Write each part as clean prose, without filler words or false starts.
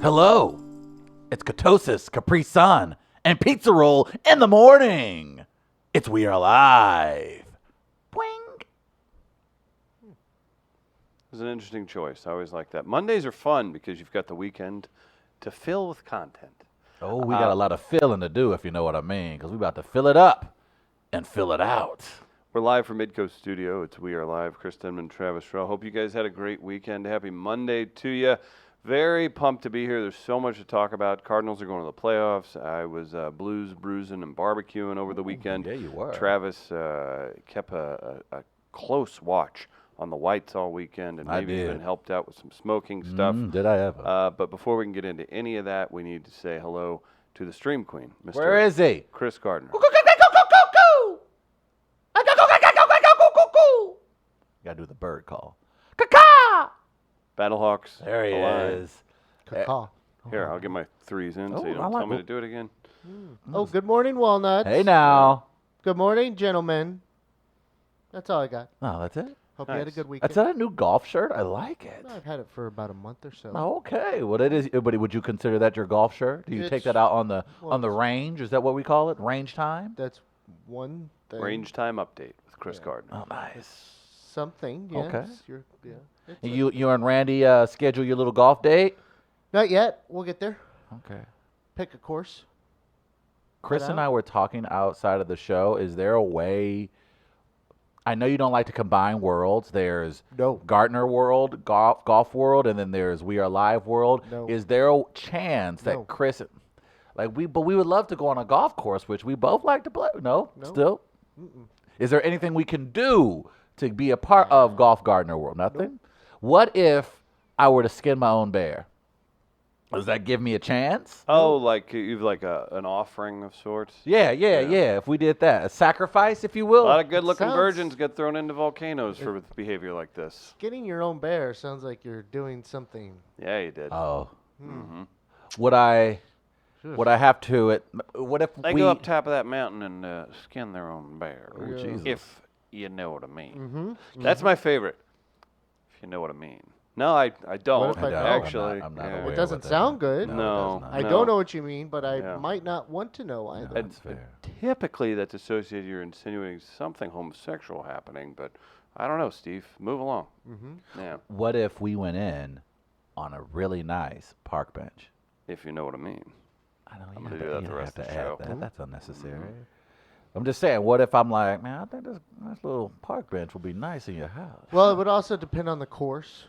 Hello, it's ketosis, Capri Sun, and pizza roll in the morning. It's We Are Live. Boing. It's an interesting choice. I always like that. Mondays are fun because you've got the weekend to fill with content. Oh, we got a lot of filling to do, if you know what I mean, because we're about to fill it up and fill it out. We're live from Midcoast Studio. It's We Are Live. Chris Denman, Travis Schroll. Hope you guys had a great weekend. Happy Monday to you. Very pumped to be here. There's so much to talk about. Cardinals are going to the playoffs. I was blues, bruising, and barbecuing over the weekend. Yeah, you were. Travis kept a close watch on the Whites all weekend and maybe even helped out with some smoking stuff. Did I ever? But before we can get into any of that, we need to say hello to the Stream Queen, Mr. Where is he? Chris Gardner. Gotta do the bird call. Caw! Battlehawks. There he is. Caw. Here, I'll get my threes in so you I don't like tell me to do it again. Oh, good morning, Walnuts. Hey now. Good morning, gentlemen. That's all I got. Oh, that's it? Hope you had a Nice. good weekend. That's a new golf shirt? I like it. I've had it for about a month or so. Okay. Well, it is. But would you consider that your golf shirt? Do you take that out on the range? Is that what we call it? Range time? That's one thing. Range time update with Chris Gardner. Oh, nice. Something, yes. Okay. It's And you and Randy schedule your little golf date? Not yet. We'll get there. Okay. Pick a course. Chris Head and out. I were talking outside of the show. Is there a way? I know you don't like to combine worlds. There's No. Gardner World, Golf World, and then there's We Are Live World. No. Is there a chance that No. Chris, but we would love to go on a golf course, which we both like to play. No. Still? Mm-mm. Is there anything we can do to be a part of Golf Gardner World? Nothing? What if I were to skin my own bear? Does that give me a chance? Oh, like you've like an offering of sorts? Yeah. If we did that. A sacrifice, if you will. A lot of good-looking sounds- virgins get thrown into volcanoes for behavior like this. Getting your own bear sounds like you're doing something. Yeah, you did. Oh. Mm-hmm. Would I have to, what if They we... go up top of that mountain and skin their own bear. Oh, Jesus. If you know what I mean. Mm-hmm. That's my favorite. If you know what I mean. No, I don't. What if I don't? Actually. I'm not yeah. aware It doesn't what that sound is. good. No, No. it does not. I don't know what you mean, but I Yeah. might not want to know either. No, that's fair. Typically, that's associated. You're insinuating something homosexual happening, but I don't know, Steve. Move along. Mm-hmm. Yeah, What if we went in on a really nice park bench? if you know what I mean. I know I'm you gonna have do to- that you the rest have of to the add show. that. That's unnecessary. I'm just saying, what if I'm like, man, I think this little park bench would be nice in your house. Well, it would also depend on the course.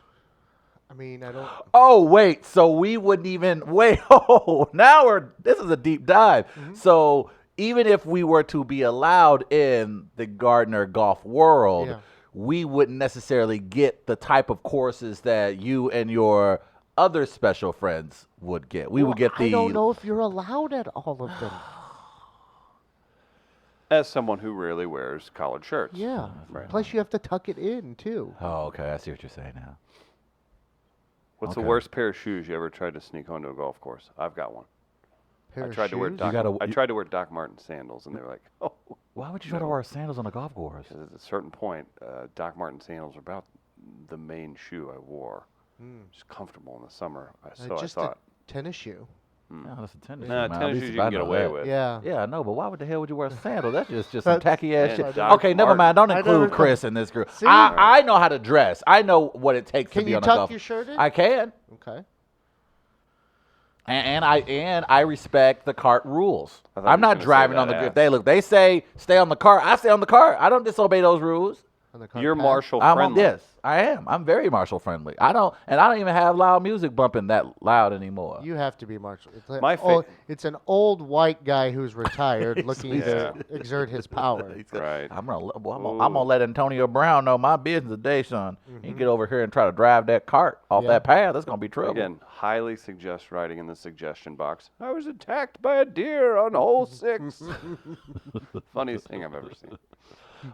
I mean, I don't. Oh, wait, so we wouldn't even, wait, oh, now this is a deep dive. So even if we were to be allowed in the Gardner Golf World, Yeah. we wouldn't necessarily get the type of courses that you and your other special friends would get. We would get the... I don't know if you're allowed at all of them. As someone who rarely wears collared shirts. Yeah. Right. Plus, you have to tuck it in too. Oh, okay, I see what you're saying now. What's Okay. the worst pair of shoes you ever tried to sneak onto a golf course? I've got one. Pair I of tried to wear shoes? Doc. I tried to wear Doc Marten sandals, and they were like, "Oh." Why would you try to wear sandals on a golf course? 'Cause at a certain point, Doc Marten sandals are about the main shoe I wore. Just comfortable in the summer. So I Just thought. a tennis shoe. No, that's a tennis Nah, shoe, man. At tennis least shoes if you I can get know away that. with. Yeah. Yeah, I know, but why would the hell would you wear sandals? That's just some tacky ass Yeah, shit. Doc Okay, never Marten. mind. Don't I include never- Chris in this group. See? I know how to dress. I know what it takes to Can be you on a tuck golf. your shirt in? I can, Okay. and I respect the cart rules. I thought I'm you not were gonna say driving on that the. ass. If they say stay on the cart, I stay on the cart. I don't disobey those rules. On the You're path. Marshall I'm on, friendly. yes, I am. I'm very Marshall friendly. I don't even have loud music bumping that loud anymore. You have to be Marshall. It's, My it's an old white guy who's retired looking Yeah. to exert his power. Right. I'm gonna let Antonio Brown know my business today, son. You get over here and try to drive that cart off Yeah. that path. That's gonna be trouble. Again, highly suggest writing in the suggestion box. I was attacked by a deer on hole 6. Funniest thing I've ever seen.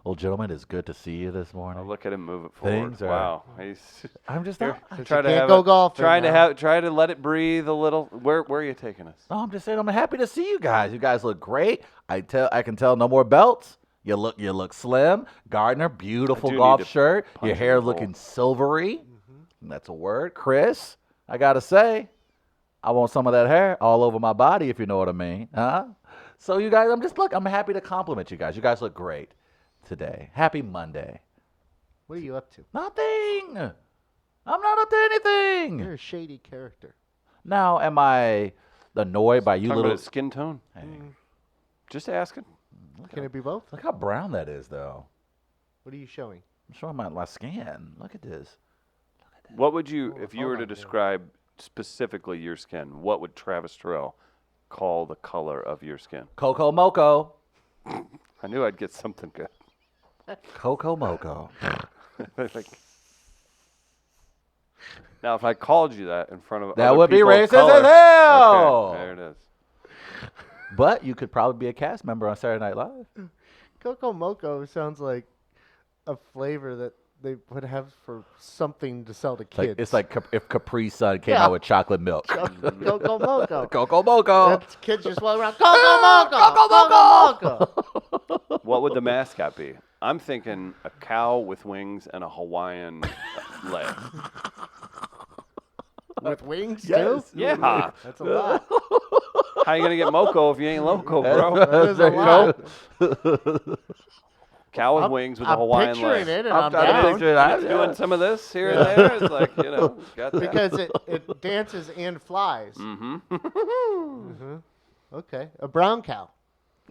Well, gentlemen, it's good to see you this I morning. look at him move it forward. Things are- Wow. He's I'm just here, not. try to can't have go it- golfing Trying to now. try to let it breathe a little. Where are you taking us? No, I'm just saying I'm happy to see you guys. You guys look great. I can tell no more belts. You look slim. Gardner, beautiful do golf need to shirt. punch Your in hair the looking hole. silvery. That's a word. Chris, I gotta say, I want some of that hair all over my body, if you know what I mean. Huh? So you guys, I'm happy to compliment you guys. You guys look great today. Happy Monday. What are you up to? Nothing. I'm not up to anything. You're a shady character. Now, am I annoyed by you Talking little? about his skin tone. Hey, Just asking. Can it be both? look how brown that is, though. What are you showing? I'm showing my skin. Look at this. What would you, Oh, if you were to hold on, yeah. describe specifically your skin, what would Travis Terrell call the color of your skin? Coco Moco. I knew I'd get something good. Coco Moco. Like, now, if I called you that in front of That other would be people of racist color- as hell. Okay, there it is. But you could probably be a cast member on Saturday Night Live. Coco Moco sounds like a flavor that they would have for something to sell to kids. It's like if Capri Sun came Yeah. out with chocolate milk. Coco Moco. Coco Moco. That's kids just walk around. Coco Moco. Coco Moco. What would the mascot be? I'm thinking a cow with wings and a Hawaiian leg. With wings Yes. too? Yeah. That's a lot. How you gonna get moco if you ain't loco, bro? That is a There you lot. Cow with I'm- wings with I'm a Hawaiian picturing leg. it, and I'm I'm trying to down. picture it. It's doing some of this here and there. It's like, got that. Because it dances and flies. Mm-hmm. Okay. A brown cow.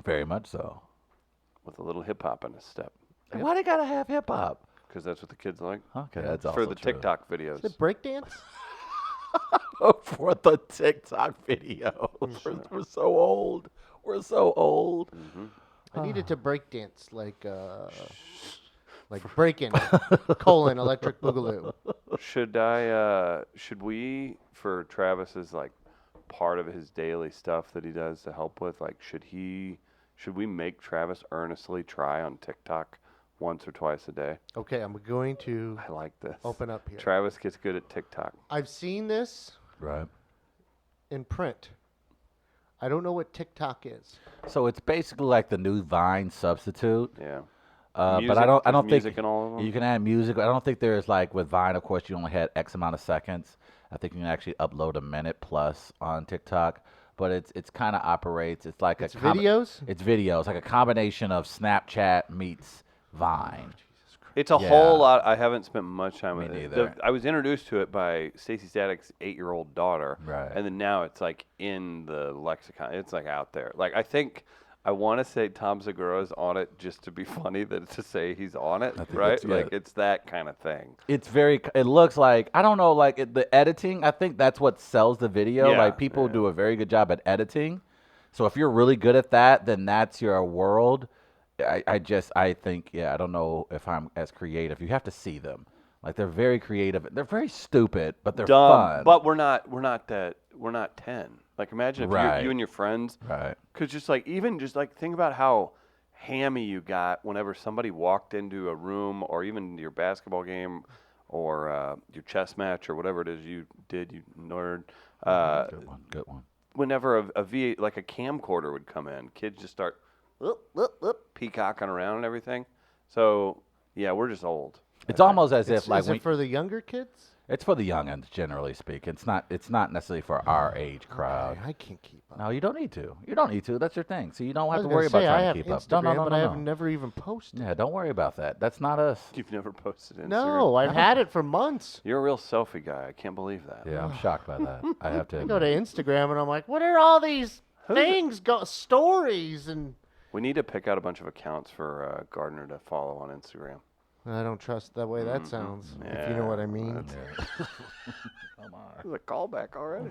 Very much so. With a little hip hop in his step. Why they gotta have hip hop? Because that's what the kids like. Okay, that's also For the true. TikTok videos. Is it breakdance? For the TikTok video. We're so old. We're so old. I needed to breakdance like breaking colon electric boogaloo. Should we, for Travis's like part of his daily stuff that he does to help with, like should we make Travis earnestly try on TikTok once or twice a day? Okay, I'm going to I like this. open up here. Travis gets good at TikTok. I've seen this Right. in print. I don't know what TikTok is. So it's basically like the new Vine substitute. Yeah. But Music, I don't there's think music in all of them? you can add music. I don't think there's like with Vine. Of course, you only had X amount of seconds. I think you can actually upload a minute plus on TikTok. But it's kind of operates. It's like It's a videos? It's videos, like a combination of Snapchat meets Vine. It's a Yeah. whole lot. I haven't spent much time Me with it. neither. I was introduced to it by Stacey Static's 8-year-old daughter. Right. And then now it's like in the lexicon. It's like out there. Like I want to say Tom Segura's on it just to be funny to say he's on it, think right? it's- yeah. Like it's that kind of thing. It's very. It looks like I don't know. Like the editing, I think that's what sells the video. Yeah, Like people yeah. do a very good job at editing. So if you're really good at that, then that's your world. I think I don't know if I'm as creative. You have to see them. Like they're very creative. They're very stupid, but they're Dumb, fun. but we're not 10. Like imagine if Right. you and your friends, right. because just like think about how hammy you got whenever somebody walked into a room or even your basketball game or your chess match or whatever it is you did, you nerd. Good one. Good one. Whenever a V like a camcorder would come in, kids just start peacocking around and everything. So yeah, we're just old. It's almost as It's, if like is it for the younger kids? it's for the youngins, generally speaking. It's not necessarily for our age crowd. I can't keep up. No, you don't need to. You don't need to. That's your thing. So you don't I have was to gonna worry about say, I trying have to keep up. Instagram, No. but I have never even posted. Yeah, don't worry about that. That's not us. You've never posted Instagram. No, I've had it for months. You're a real selfie guy. I can't believe that. Yeah, I'm shocked by that. I have to. I go to Instagram and I'm like, what are all these things, stories? And We need to pick out a bunch of accounts for Gardner to follow on Instagram. I don't trust the way that sounds, if you know what I mean. Come on. There's a callback already.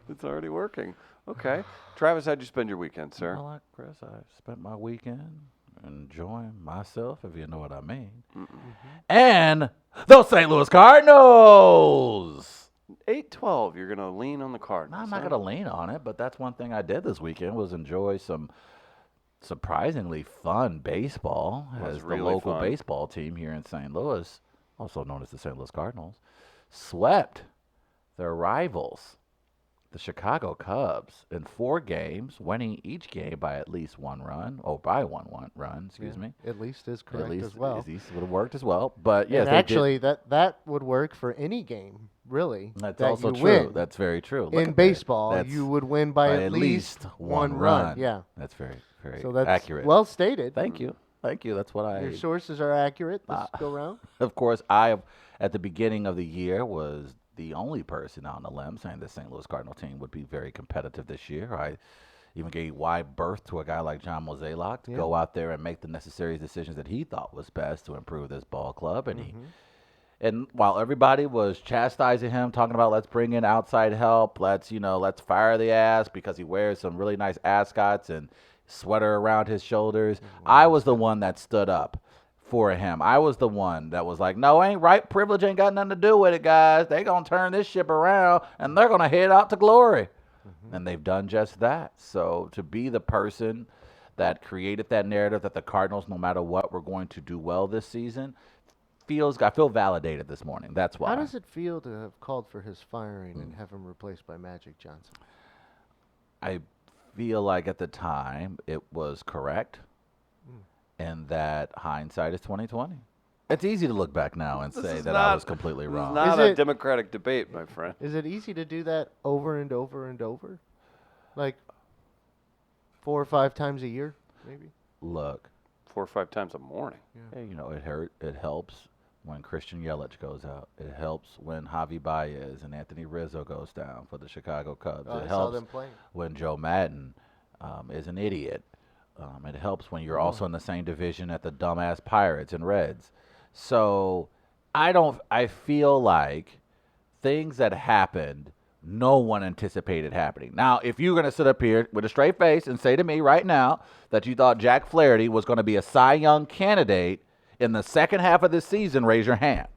It's already working. Okay. Travis, how'd you spend your weekend, sir? Well, like Chris, I spent my weekend enjoying myself, if you know what I mean. And those St. Louis Cardinals. 8-12, you're going to lean on the No, Cardinals. I'm not going to lean on it, but that's one thing I did this weekend was enjoy some surprisingly fun baseball Was as the really local fun. baseball team here in St. Louis, also known as the St. Louis Cardinals, swept their rivals, the Chicago Cubs in 4 games, winning each game by at least 1 run, by one run, excuse me. At least is correct At least, as well. at least would have worked as well. But yes, And they actually, did. that would work for any game, really. That's that also you true. Win. That's very true. Look In at baseball, that. you would win by at least one run. Yeah. That's very, very So that's accurate. well stated. Thank you. Thank you. That's what Your sources are accurate this go round. Of course, I, at the beginning of the year, was the only person on the limb saying the St. Louis Cardinal team would be very competitive this year. I even gave wide berth to a guy like John Mozeliak to go out there and make the necessary decisions that he thought was best to improve this ball club. And and while everybody was chastising him, talking about let's bring in outside help, let's fire the ass because he wears some really nice ascots and sweater around his shoulders, I was the one that stood up for him. I was the one that was like, no, ain't right. Privilege ain't got nothing to do with it, guys. They gonna turn this ship around and they're gonna head out to glory. And they've done just that. So to be the person that created that narrative that the Cardinals, no matter what, were going to do well this season, I feel validated this morning. That's why. How does it feel to have called for his firing and have him replaced by Magic Johnson? I feel like at the time it was correct, and that hindsight is 2020. It's easy to look back now and say that I was completely wrong. This is not a democratic debate, my friend. Is it easy to do that over and over and over? Like 4 or 5 times a year, maybe? Look, 4 or 5 times a morning. hey, it helps when Christian Yelich goes out. It helps when Javi Baez and Anthony Rizzo goes down for the Chicago Cubs. I It saw helps them playing. when Joe Madden is an idiot. It helps when you're also in the same division at the dumbass Pirates and Reds. So I feel like things that happened, no one anticipated happening. Now, if you're going to sit up here with a straight face and say to me right now that you thought Jack Flaherty was going to be a Cy Young candidate in the second half of this season, raise your hand.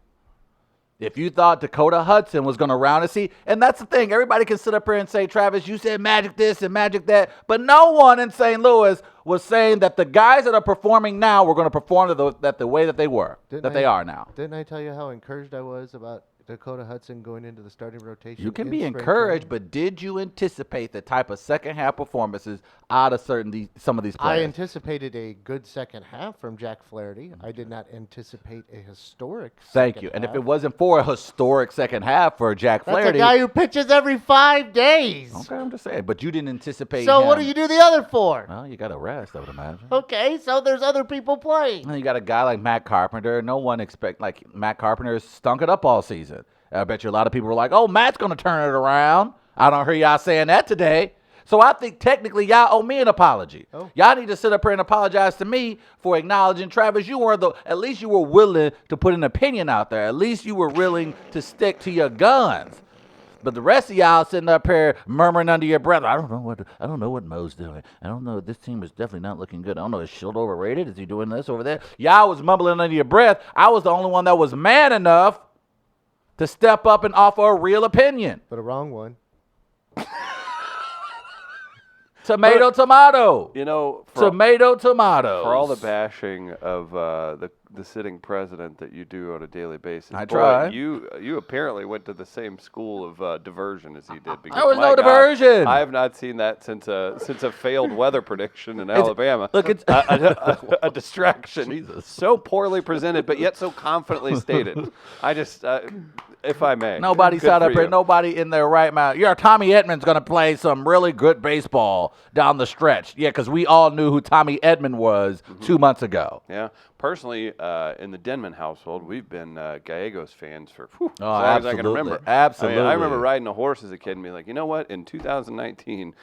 If you thought Dakota Hudson was going to round a seat, and that's the thing, everybody can sit up here and say, Travis, you said Magic this and Magic that, but no one in St. Louis was saying that the guys that are performing now were going to perform the way that they were, they are now. Didn't I tell you how encouraged I was about Dakota Hudson going into the starting rotation? You can be encouraged, but did you anticipate the type of second half performances out of some of these players? I anticipated a good second half from Jack Flaherty. I did not anticipate a historic Thank you. And if it wasn't for a historic second half for Jack That's Flaherty. a guy who pitches every 5 days. Okay, I'm just saying. But you didn't anticipate So him. what do you do the other for? Well, you got to rest, I would imagine. Okay, so there's other people playing. And you got a guy like Matt Carpenter. No one Matt Carpenter stunk it up all season. I bet you a lot of people were like, oh, Matt's going to turn it around. I don't hear y'all saying that today. So I think technically y'all owe me an apology. Oh. Y'all need to sit up here and apologize to me for acknowledging, Travis, at least you were willing to put an opinion out there. At least you were willing to stick to your guns. But the rest of y'all sitting up here murmuring under your breath, I don't know what Mo's doing. I don't know. This team is definitely not looking good. I don't know. Is Schilt overrated? Is he doing this over there? Y'all was mumbling under your breath. I was the only one that was man enough to step up and offer a real opinion. But a wrong one. Tomato. Tomato. Tomatoes. For all the bashing of the sitting president that you do on a daily basis, I try. You apparently went to the same school of diversion as he did. Because There was no my God, diversion. I have not seen that since a failed weather prediction in Alabama. Look, it's a distraction. Jesus. So poorly presented, but yet so confidently stated. I just, if I may. nobody good sat for up here. you. Nobody in their right mind. Yeah, Tommy Edmonds going to play some really good baseball down the stretch. Yeah, because we all knew who Tommy Edmond was 2 months ago. Yeah. Personally, in the Denman household, we've been Gallegos fans for as long as I can absolutely. remember. Absolutely. I remember riding a horse as a kid and being like, you know what? In 2019,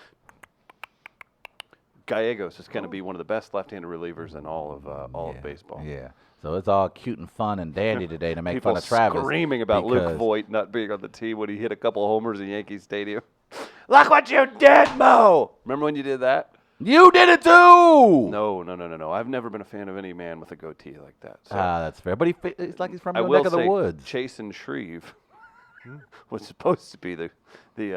Gallegos is going to be one of the best left-handed relievers in all of baseball. Yeah. So it's all cute and fun and dandy today to make People fun of Travis. screaming about Luke because- Voigt not being on the team when he hit a couple of homers in Yankee Stadium. Look what you did, Mo! Remember when you did that? You did it too. No. I've never been a fan of any man with a goatee like that. So That's fair. But it's like he's from I the will neck of the say woods. Chasen Shreve was supposed to be the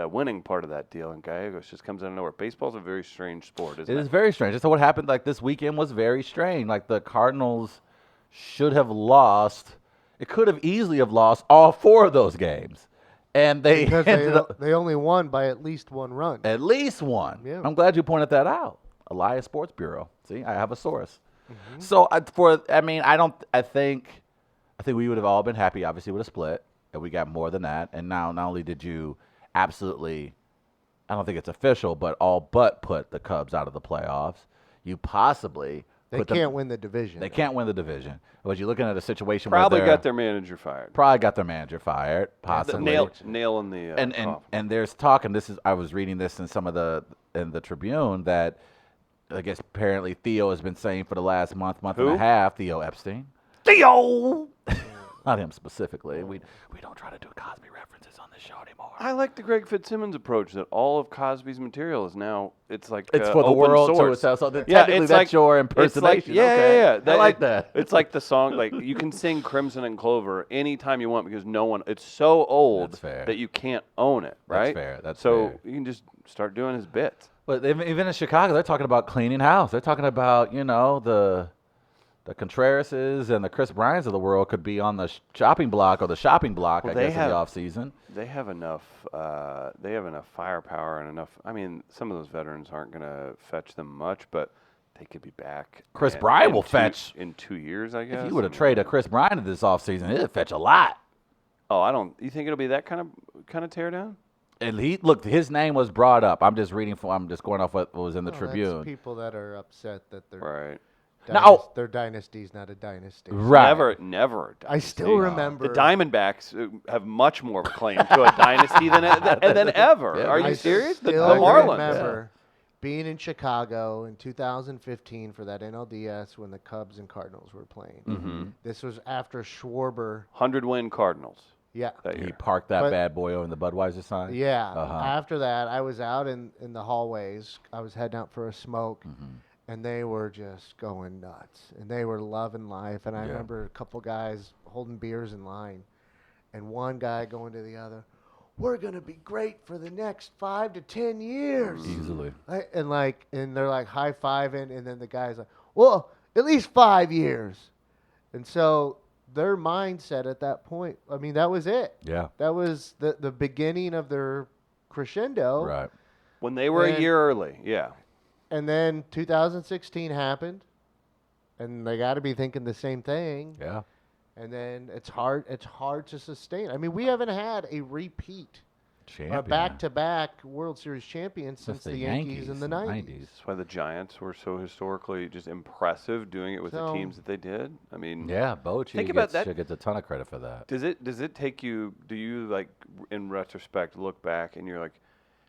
winning part of that deal, and Gallegos just comes out of nowhere. Baseball's a very strange sport, isn't It it? is very strange. So what happened this weekend was very strange. Like the Cardinals should have lost. It could have easily have lost all 4 of those games. And they because ended up they only won by at least one run. at least one. Yeah. I'm glad you pointed that out. Elias Sports Bureau. See, I have a source. Mm-hmm. So I think we would have all been happy, obviously, with a split, and we got more than that. And now, not only did you absolutely, I don't think it's official, but all but put the Cubs out of the playoffs, you possibly They can't win the division. They can't win the division. But you're looking at a situation Probably where got their manager fired. probably got their manager fired, possibly. Nail in the coffin. And there's talk, and I was reading this in the Tribune, that I guess apparently Theo has been saying for the last month Who? and a half, Theo Epstein. Theo. Not him specifically. We don't try to do Cosby references on this show anymore. I like the Greg Fitzsimmons approach that all of Cosby's material is now it's for the open world source. so So technically that's your impersonation. Yeah. I like that. It's like the song, like you can sing Crimson and Clover anytime you want because it's so old That's fair. that you can't own it, right? That's so fair. you can just start doing his bits. But even in Chicago, they're talking about cleaning house. They're talking about, the Contrerases and the Chris Bryans of the world could be on the shopping block, I guess, in the offseason. They have enough. They have enough firepower and enough. I mean, some of those veterans aren't going to fetch them much, but they could be back. Chris Bryant will fetch in 2 years, I guess. If you would have traded Chris Bryant this offseason, it'd fetch a lot. Oh, I don't. You think it'll be that kind of tear down? And his name was brought up. I'm just going off what was in the Tribune. That's people that are upset that they're Right. their dynasty's not a dynasty. Right. Never. I still remember the Diamondbacks have much more of a claim to a dynasty than ever. Yeah, Are you I serious? The still Marlins. remember being in Chicago in 2015 for that NLDS when the Cubs and Cardinals were playing. Mm-hmm. This was after Schwarber. 100-win Cardinals. Yeah. That year. He parked that bad boy in the Budweiser sign. Yeah. Uh-huh. After that, I was out in the hallways. I was heading out for a smoke. Mm-hmm. And they were just going nuts. And they were loving life. And I remember a couple guys holding beers in line. And one guy going to the other, we're going to be great for the next 5 to 10 years. Easily. And they're like high-fiving. And then the guy's like, well, at least 5 years. And so their mindset at that point, I mean, that was it. Yeah. That was the beginning of their crescendo. Right. When they were a year early, yeah. And then 2016 happened, and they got to be thinking the same thing. Yeah. And then it's hard to sustain. I mean, we haven't had a repeat, Champion. back-to-back World Series champion since the Yankees in the 90s. That's why the Giants were so historically just impressive doing it with the teams that they did. I mean, Yeah, Bochy Think about that. gets a ton of credit for that. Does it take you? Do you like in retrospect look back and you're like,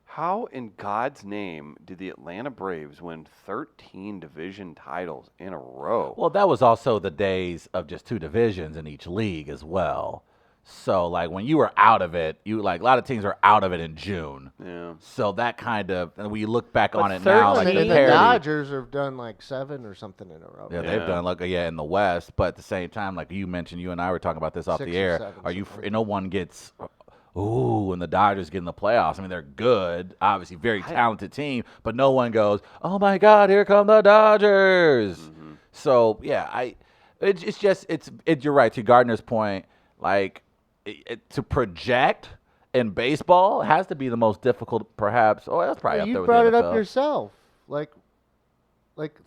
how in God's name did the Atlanta Braves win 13 division titles in a row? Well, that was also the days of just 2 divisions in each league as well. So, like, when you were out of it, a lot of teams were out of it in June. Yeah. So that kind of, and when you look back But on it now, like the 13 the parity. Dodgers have done like 7 or something in a row. Yeah, Yeah. they've done in the West, but at the same time, like you mentioned, you and I were talking about this off 6 the or air. 7, Are you? something. No one gets. Ooh, and the Dodgers get in the playoffs. I mean, they're good, obviously, very talented team, but no one goes, "Oh my God, here come the Dodgers!" Mm-hmm. So yeah, you're right. To Gardner's point, like to project in baseball has to be the most difficult, perhaps. Oh, that's probably Well, up you there with brought the it up NFL. yourself. Like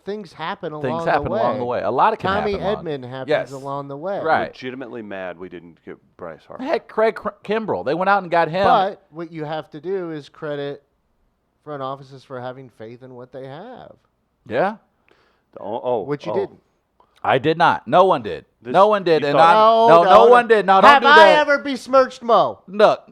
things happen along Things the way. happen along the way. A lot of can Tommy happen along- Edman happens Yes. along the way. Right. Legitimately mad we didn't get Bryce Harper. Heck, Craig Kimbrell. They went out and got him. But what you have to do is credit front offices for having faith in what they have, Yeah. which you didn't. I did not. No one did. No one did. you And thought- no one did. No, don't Have do I that. ever besmirched Mo? Look,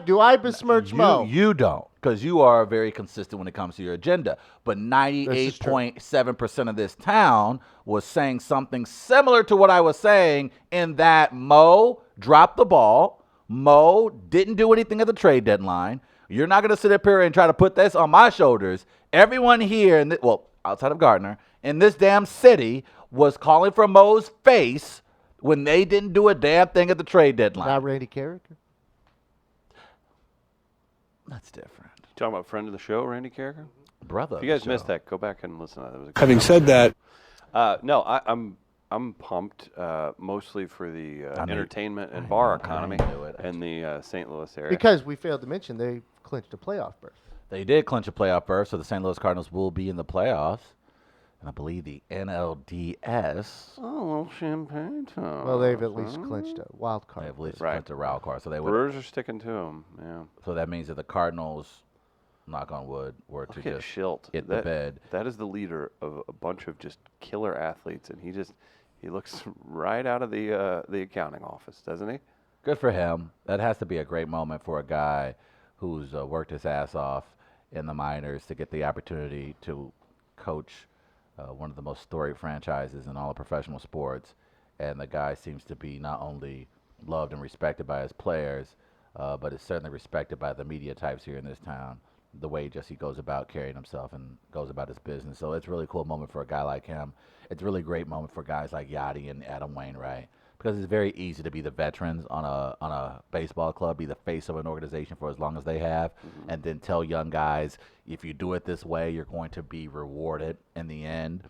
Do I besmirch Mo? you don't, because you are very consistent when it comes to your agenda. But 98.7% of this town was saying something similar to what I was saying, in that Mo dropped the ball. Mo didn't do anything at the trade deadline. You're not going to sit up here and try to put this on my shoulders. Everyone here, outside of Gardner, in this damn city was calling for Mo's face when they didn't do a damn thing at the trade deadline. Not Randy Carricker. That's different. Talking about friend of the show, Randy Carricker. Brother. If you guys missed that, go back and listen to that. It was a Having said that, no, I'm I'm pumped, mostly for the I knew- entertainment and I bar knew- I economy knew it. in the St. Louis area. Because we failed to mention they clinched a playoff berth. They did clinch a playoff berth, so the St. Louis Cardinals will be in the playoffs. And I believe the NLDS, Oh, a little champagne time. Well, they've at least clinched a wild they card. have at least Right. clinched a wild card. So they would. Brewers are sticking to them. Yeah. So that means that the Cardinals, knock on wood, were to Look at just Schilt. hit the bed. That is the leader of a bunch of just killer athletes, and he looks right out of the accounting office, doesn't he? Good for him. That has to be a great moment for a guy who's worked his ass off in the minors to get the opportunity to coach one of the most storied franchises in all of professional sports. And the guy seems to be not only loved and respected by his players, but is certainly respected by the media types here in this town. The way he goes about carrying himself and goes about his business. So it's a really cool moment for a guy like him. It's a really great moment for guys like Yachty and Adam Wainwright, because it's very easy to be the veterans on a baseball club, be the face of an organization for as long as they have, and then tell young guys, if you do it this way, you're going to be rewarded in the end.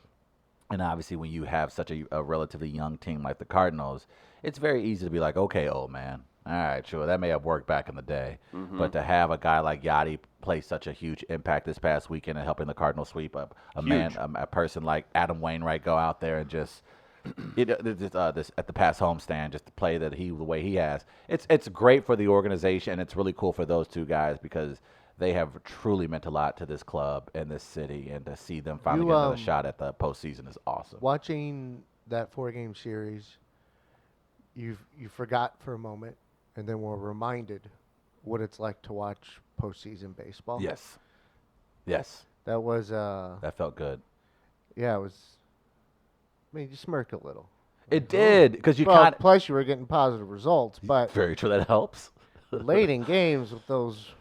And obviously, when you have such a relatively young team like the Cardinals, it's very easy to be like, okay, old man, all right, sure, that may have worked back in the day. But to have a guy like Yachty play such a huge impact this past weekend and helping the Cardinals sweep up a person like Adam Wainwright go out there and just this at the past homestand, just to play the way he has. It's great for the organization, and it's really cool for those two guys because they have truly meant a lot to this club and this city, and to see them finally get another shot at the postseason is awesome. Watching that 4-game series, you forgot for a moment, and then were reminded what it's like to watch postseason baseball. Yes. That was That felt good. yeah, it was. I mean, you smirk a little. It did, because you Well, kind of. plus you were getting positive results, but Very true, that helps. late in games with those.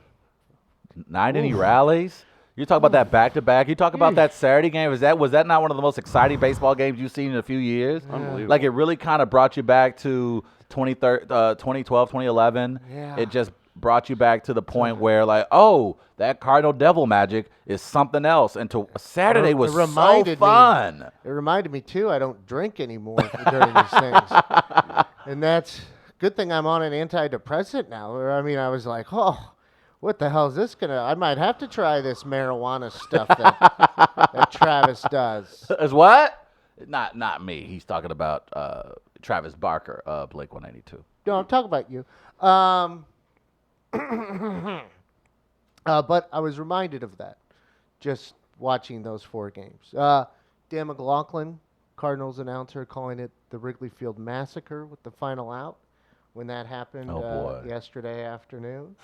9-inning rallies. You talk about that back-to-back. You talk about that Saturday game. Was that not one of the most exciting baseball games you've seen in a few years? Unbelievable. Like, it really kind of brought you back to 2012, 2011. Yeah. It just brought you back to the point where, like, oh, that Cardinal Devil magic is something else. And Saturday was so fun. It reminded me too. I don't drink anymore during these things, and that's good thing I'm on an antidepressant now. I mean, I was like, oh, what the hell is this gonna? I might have to try this marijuana stuff that Travis does. Is what? Not me. He's talking about Travis Barker of Blake 182. No, I'm talking about you. But I was reminded of that just watching those 4 games. Dan McLaughlin, Cardinals announcer, calling it the Wrigley Field Massacre with the final out when that happened yesterday afternoon.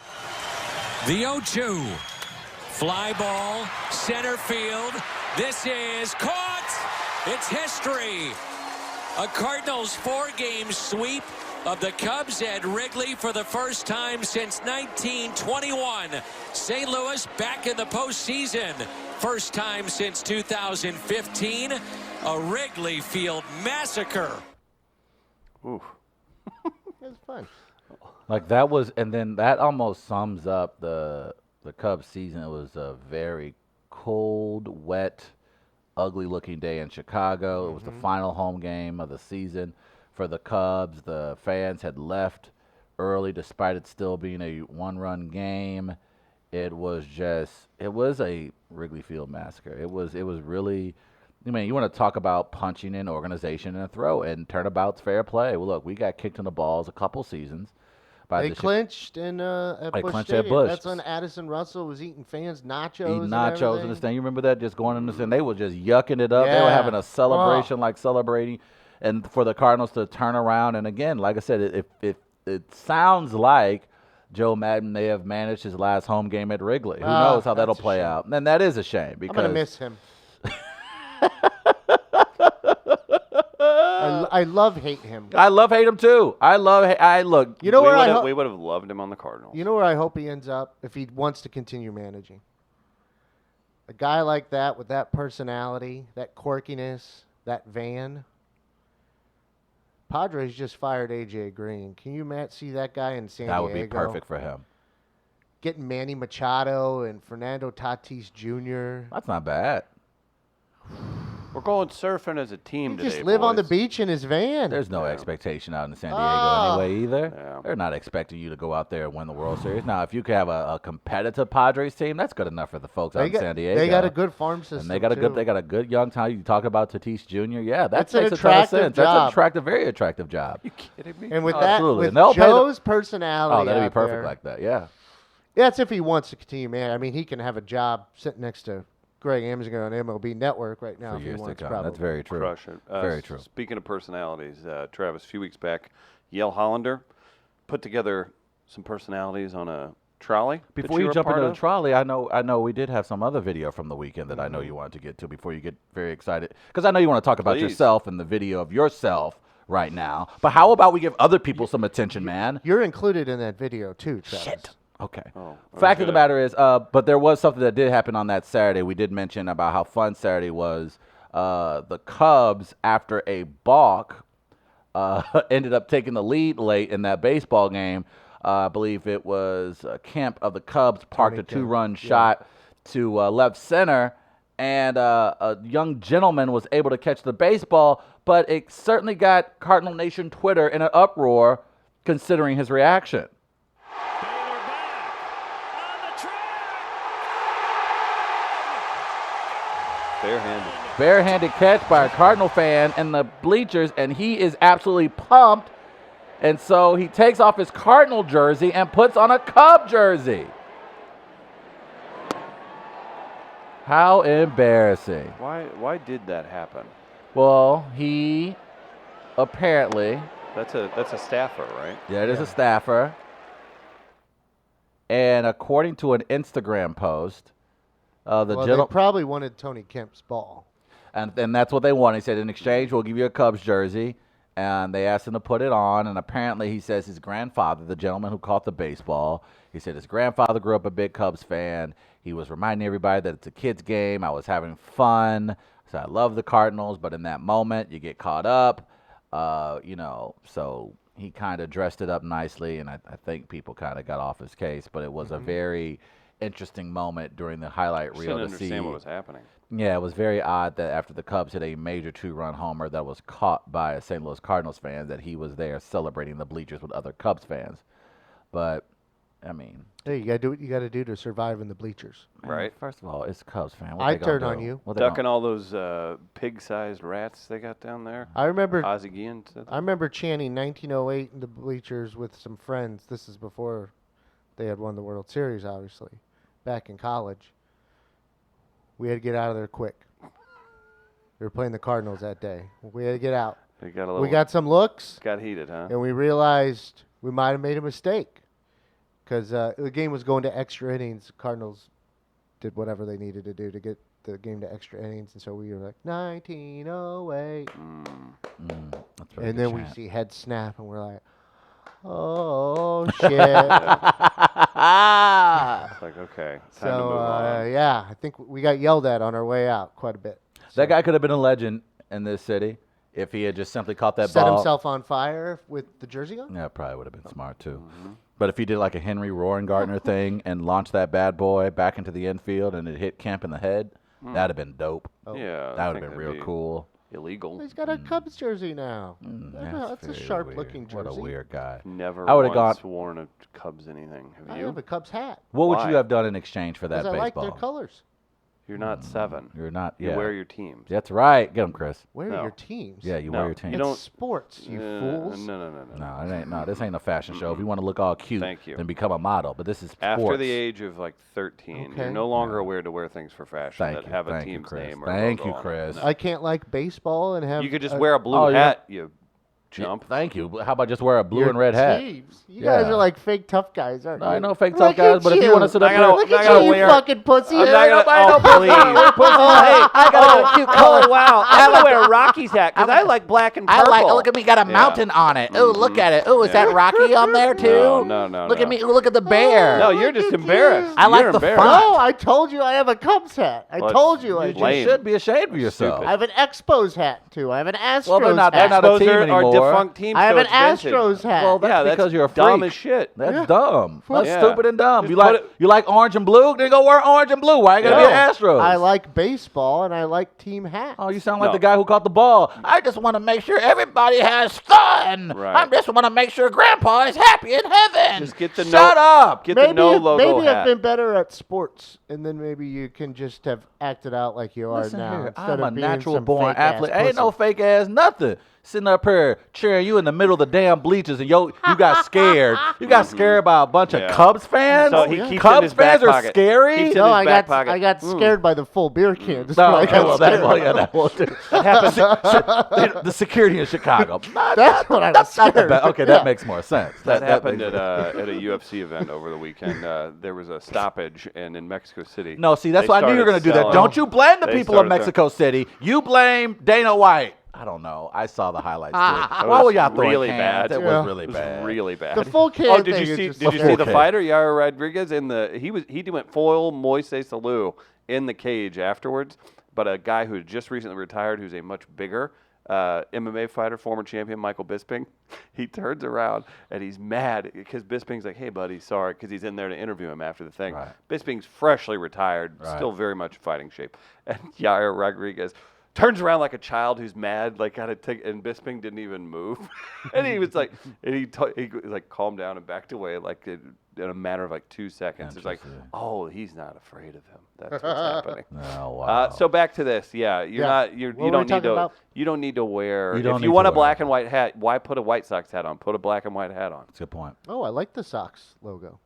The 0-2. Fly ball, center field. This is caught. It's history. A Cardinals 4-game sweep of the Cubs at Wrigley for the first time since 1921. St. Louis back in the postseason. First time since 2015. A Wrigley Field massacre. Oof. It was fun. Like that was, and then that almost sums up the Cubs season. It was a very cold, wet, ugly-looking day in Chicago. It was the final home game of the season for the Cubs. The fans had left early, despite it still being a one-run game. It was a Wrigley Field massacre. It was really. I mean, you want to talk about punching in organization and a throw, and turnabout's fair play. Well, look, we got kicked in the balls a couple seasons. They clinched at Busch Stadium. Busch. That's when Addison Russell was eating fans nachos. Eating nachos and this thing. You remember that? Just going in this, and they were just yucking it up. They Yeah. were having a celebration, like celebrating, and for the Cardinals to turn around. And again, like I said, it sounds like Joe Madden may have managed his last home game at Wrigley. Who knows how that'll that's a play shame. out? And that is a shame because I'm gonna miss him. I love hate him. I hate him too. Look. You know where I we would have loved him on the Cardinals. You know where I hope he ends up if he wants to continue managing. A guy like that with that personality, that quirkiness, that van. Padres just fired AJ Green. Can you see that guy in San Diego? That would be perfect for him. Getting Manny Machado and Fernando Tatis Jr. That's not bad. We're going surfing as a team He today, just live on the boys. beach in his van. There's no expectation out in San Diego Oh. anyway either. Yeah. They're not expecting you to go out there and win the World Series. Now, if you could have a competitive Padres team, that's good enough for the folks out in San Diego. They got a good farm system. and they got a good. They got a good young talent. You talk about Tatis Jr. Yeah, that It's an makes a ton of attractive sense. That's an job. attractive, very attractive job. You kidding me? And with Oh, that, absolutely. with And they'll pay the- Joe's personality, Oh, that'd be out perfect there, like that. Yeah. That's if he wants to continue, man. I mean, he can have a job sitting next to Greg Amsinger on MLB Network right now For if he years to wants. come. Probably. That's very true. Crush it. Very true. Speaking of personalities, Travis, a few weeks back, Yale Hollander put together some personalities on a trolley. that Before you were jump part into the of. trolley, I know we did have some other video from the weekend that I know you wanted to get to before you get very excited. Because I know you want to talk about Please. yourself and the video of yourself right now. But how about we give other people some attention, man? You're included in that video too, Travis. Shit. Okay. Oh, Fact of the okay. matter is, but there was something that did happen on that Saturday. We did mention about how fun Saturday was. The Cubs, after a balk, ended up taking the lead late in that baseball game. I believe it was Kemp of the Cubs parked a Tony Kemp, two-run shot to left center, and a young gentleman was able to catch the baseball, but it certainly got Cardinal Nation Twitter in an uproar considering his reaction. Barehanded. Barehanded catch by a Cardinal fan in the bleachers, and he is absolutely pumped. And so he takes off his Cardinal jersey and puts on a Cub jersey. How embarrassing. Why did that happen? Well, he apparently, That's a staffer, right? yeah, it is a staffer. And according to an Instagram post, the Well, gentleman. they probably wanted Tony Kemp's ball. And that's what they want. He said, in exchange, we'll give you a Cubs jersey. And they asked him to put it on. And apparently he says his grandfather, the gentleman who caught the baseball, he said his grandfather grew up a big Cubs fan. He was reminding everybody that it's a kid's game. I was having fun. So I love the Cardinals. But in that moment, you get caught up. So he kind of dressed it up nicely. And I think people kind of got off his case. But it was a very interesting moment during the highlight reel Didn't to understand see. what was happening. Yeah, it was very odd that after the Cubs hit a major two-run homer that was caught by a St. Louis Cardinals fan, that he was there celebrating the bleachers with other Cubs fans. But, I mean, Hey, you gotta do what you gotta do to survive in the bleachers. man, Right. First of all, it's Cubs fan. What I they gonna turn on do? you. What they Ducking gonna- all those pig-sized rats they got down there. I remember Ozzie Guillen said that. I remember chanting 1908 in the bleachers with some friends. This is before they had won the World Series, obviously, back in college. We had to get out of there quick. We were playing the Cardinals that day. We had to get out. They got a little. We got some looks, got heated, huh? and we realized we might have made a mistake because the game was going to extra innings. Cardinals did whatever they needed to do to get the game to extra innings, and so we were like 1908, That's a very and good then we chant. see head snap, and we're like, oh shit. It's like, okay, time to move on. Yeah, I think we got yelled at on our way out quite a bit. That guy could have been a legend in this city if he had just simply caught that Set ball. himself on fire with the jersey on? Yeah, probably would have been smart too. Mm-hmm. But if he did like a Henry Roaringardner thing and launched that bad boy back into the infield and it hit Kemp in the head, that'd have been dope. Yeah, That I would have think been that'd real be cool. Illegal. He's got a Cubs jersey now. That's a very sharp-looking weird. jersey. What a weird guy. Never I would've once gone- worn a Cubs anything. Have I you? have a Cubs hat What would Why? you have done in exchange for that because I like baseball? their colors. You're not 7. You're not. You Yeah. wear your teams. That's right. Get him, Chris. Where No. are your teams? Yeah, you No, wear your you team. It's don't- sports, you fools. No. No, it ain't. No, this ain't a fashion show. If you want to look all cute, Thank you. then become a model. But this is sports. After the age of like 13, you're Okay. no longer aware to wear things for fashion Thank that you. have a Thank you, team's Chris. name or Thank logo you, on it. Chris. No. I can't like baseball and have. You could just wear a blue Oh, yeah. hat, you chump. Thank you. How about just wear a blue your and red hat? teams. You guys Yeah. are like fake tough guys, aren't you? I know fake Look tough guys, at but if you want to sit up I here, gotta- Look I at gotta you, wear- fucking pussy. I'm not gonna. nobody Oh, no pussy. please. Hey, I got a cute color. Oh wow! I'm gonna wear Rocky's hat because I like black and I purple. like. Look at me, got a Yeah. mountain on it. Oh, look at it. Oh, is that Rocky on there too? No. Look at me. Look at the bear. No, Look you're just at embarrassed. you. I like You're the embarrassed. font. No, I told you I have a Cubs hat. I Well, told you I you do. You lame. should be ashamed of yourself. Stupid. I have an Expos hat too. I have an Astros Well, they're not. They're hat. not a Expos team are anymore. defunct team. I have so an it's vintage. Astros hat. Well, that's yeah, because you're a dumb freak. as shit. That's dumb. That's Yeah. stupid and dumb. Just You like orange and blue? Then go wear orange and blue. Why you gotta be an Astros? I like baseball and I like team hats. Oh, you sound like No. the guy who caught the ball. I just want to make sure everybody has fun. Right. I just want to make sure Grandpa is happy in heaven. Just get the Shut up. Get the no logo maybe hat. I've been better at sports, and then maybe you can just have acted out like you are Listen now. here, instead I'm of a being natural some born fake-ass athlete. Ain't no pussy. fake ass nothing. Sitting up here cheering you in the middle of the damn bleachers, and you got scared. You got scared by a bunch of Yeah. Cubs fans. So he keeps it in Cubs his back fans are pocket. scary. Keeps it in No, his I back got pocket. I got scared by the full beer can. That's No, why I okay, got well, scared. that will do. The security in Chicago. That's what I was Not the scared. best. Okay, Yeah. that makes more sense. That happened makes at a UFC event over the weekend. There was a stoppage, and in Mexico City. No, see, that's they why I knew you were started going to do that. selling- Don't you blame the they people of started Mexico City. You blame Dana White. I don't know. I saw the highlights. That Why was were y'all throwing really cans? bad. It Yeah. was really It was bad. really bad. The full can Oh, did thing you is see? just Did you see the okay. fighter Yair Rodriguez in the? He went foil Moises Alou in the cage afterwards. But a guy who had just recently retired, who's a much bigger MMA fighter, former champion Michael Bisping, he turns around and he's mad because Bisping's like, "Hey, buddy, sorry," because he's in there to interview him after the thing. Right. Bisping's freshly retired, Right. still very much fighting shape, and Yair Rodriguez turns around like a child who's mad, like kind of and Bisping didn't even move, and he was like, and he like calmed down and backed away like in a matter of like 2 seconds. It's like, Interesting. oh, he's not afraid of him. That's what's happening. Oh, wow. So back to this, yeah, you're Yeah. not you What were you we don't need talking to about? you don't need to wear You don't if need you to want a wear black it. and white hat, why put a White Sox hat on? Put a black and white hat on. That's a good point. Oh, I like the Sox logo.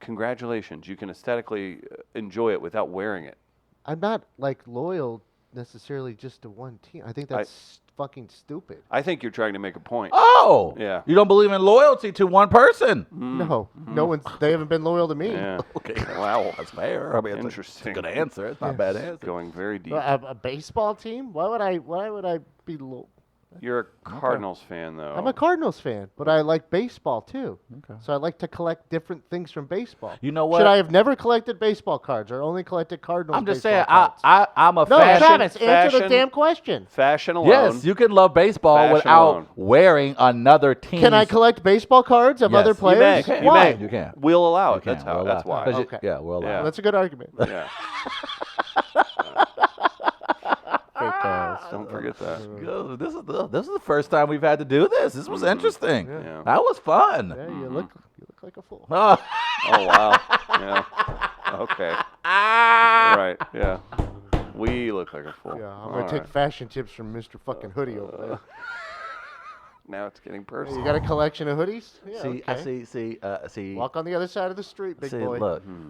Congratulations, you can aesthetically enjoy it without wearing it. I'm not like loyal necessarily just to one team. I think that's fucking stupid. I think you're trying to make a point. Oh, Yeah. You don't believe in loyalty to one person? No, no one's. They haven't been loyal to me. Yeah. Okay, Wow. that's fair. I mean, it's Interesting. a good answer. It's not a bad answer. Going very deep. A baseball team? Why would I be loyal? You're a Cardinals fan, though. I'm a Cardinals fan, but I like baseball too. Okay. So I like to collect different things from baseball. You know what? Should I have never collected baseball cards or only collected Cardinals? I'm just baseball saying. cards? I'm a No, fashion. Travis, answer the fashion- damn question. Fashion alone. Yes, you can love baseball Fashion without alone. wearing another team. Can I collect baseball cards of Yes. other You players? You may. Why? You can. We'll allow You it. That's can. how. We'll That's allow- why. 'cause you- Okay. Yeah, we're allowed. Yeah. That's a good argument. Yeah. Fake ass. Don't forget that. Good. This is the first time we've had to do this. This was interesting. Yeah. That was fun. Yeah, you look like a fool. Oh. Oh wow. Yeah. Okay. Right. Yeah. We look like a fool. Yeah, I'm All gonna take right. fashion tips from Mr. Fucking Hoodie over there. Now it's getting Hey, personal. you got a collection of hoodies? Yeah, See, I okay. see. Walk on the other side of the street, big See, boy.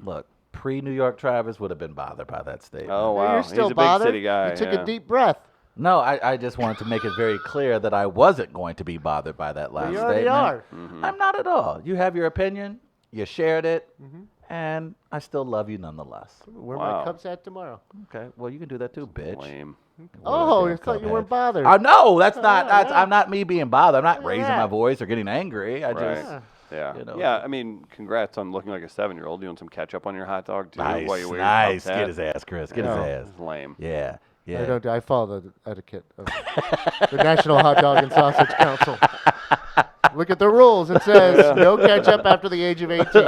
look. Pre-New York Travis would have been bothered by that statement. Oh Yeah, wow. You're still He's a bothered. big city guy. You took yeah. a deep breath. No, I just wanted to make it very clear that I wasn't going to be bothered by that last You statement. already are. I'm not at all. You have your opinion. You shared it, Mm-hmm. and I still love you nonetheless. Wear Wow. my Cubs hat tomorrow. Okay, well you can do that too, bitch. Lame. Oh, damn I thought you Cubhead. weren't bothered. No, that's not. yeah. I'm not me being bothered. I'm not raising that. my voice or getting angry. I Right. just Yeah. You know. Yeah. I mean, congrats on looking like a 7-year-old. You want some ketchup on your hot dog too? nice, While you wear nice. Your Get Cubs his ass, Chris. Get Yeah. his hat? ass. It's lame. Yeah, yeah. I don't. I follow the etiquette of the National Hot Dog and Sausage Council. Look at the rules. It says no ketchup after the age of 18.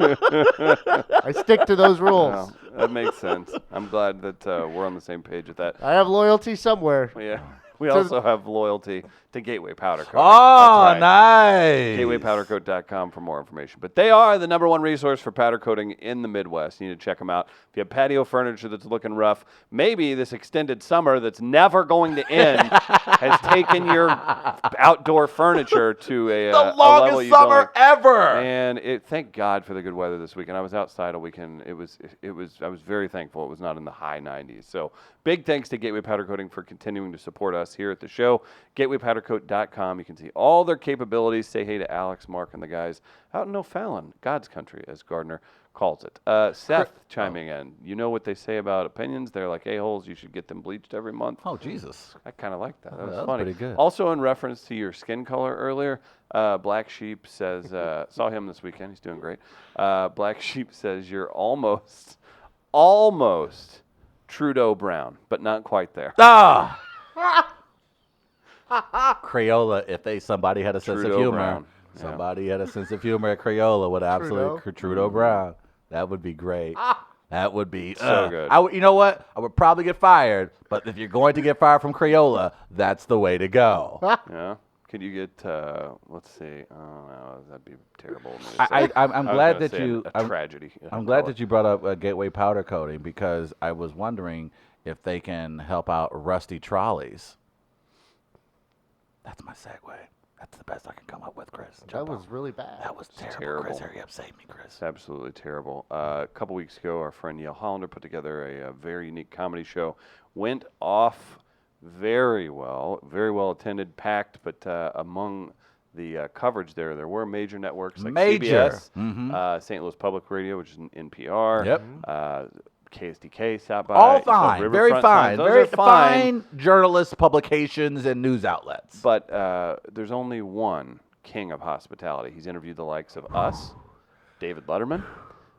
I stick to those rules. Well, that makes sense. I'm glad that we're on the same page with that. I have loyalty somewhere. Yeah. We also have loyalty to Gateway Powder Coat. Oh, That's right. nice. GatewayPowderCoat.com for more information. But they are the #1 resource for powder coating in the Midwest. You need to check them out. If you have patio furniture that's looking rough, maybe this extended summer that's never going to end has taken your outdoor furniture to a The level longest you don't summer like. ever. And thank God for the good weather this weekend. I was outside all weekend. I was very thankful it was not in the high 90s. So big thanks to Gateway Powder Coating for continuing to support us here at the show. GatewayPowderCoat.com. You can see all their capabilities. Say hey to Alex, Mark, and the guys out in O'Fallon, God's country, as Gardner calls it. Seth chiming in. You know what they say about opinions? They're like a-holes. You should get them bleached every month. Oh, Jesus. I kind of like that. That Oh, was that was funny. pretty good. Also, in reference to your skin color earlier, Black Sheep says, saw him this weekend. He's doing great. Black Sheep says you're almost Trudeau brown, but not quite there. Ah. Crayola, if somebody had a sense of Trudeau humor, Brown. Yeah. somebody had a sense of humor at Crayola would absolutely Trudeau Brown. That would be great. That would be So good. You know what? I would probably get fired, but if you're going to get fired from Crayola, that's the way to go. Yeah. Could you get? Let's see. Oh no, that'd be terrible. I'm glad that you. A tragedy. I'm glad that you brought up Gateway powder coating because I was wondering if they can help out rusty trolleys. That's my segue. That's the best I can come up with, Chris. That was really bad. That was terrible. terrible. Chris, hurry up, save me, Chris. It's absolutely terrible. A couple weeks ago, our friend Yale Hollander put together a very unique comedy show. Went off very well attended, packed, but among the coverage there were major networks like CBS, St. Louis Public Radio, which is an NPR. Yep. KSDK stopped by. All fine, very Riverfront fine, Times. Those very are fine. journalists, publications, and news outlets. But there's only one king of hospitality. He's interviewed the likes of us, David Letterman,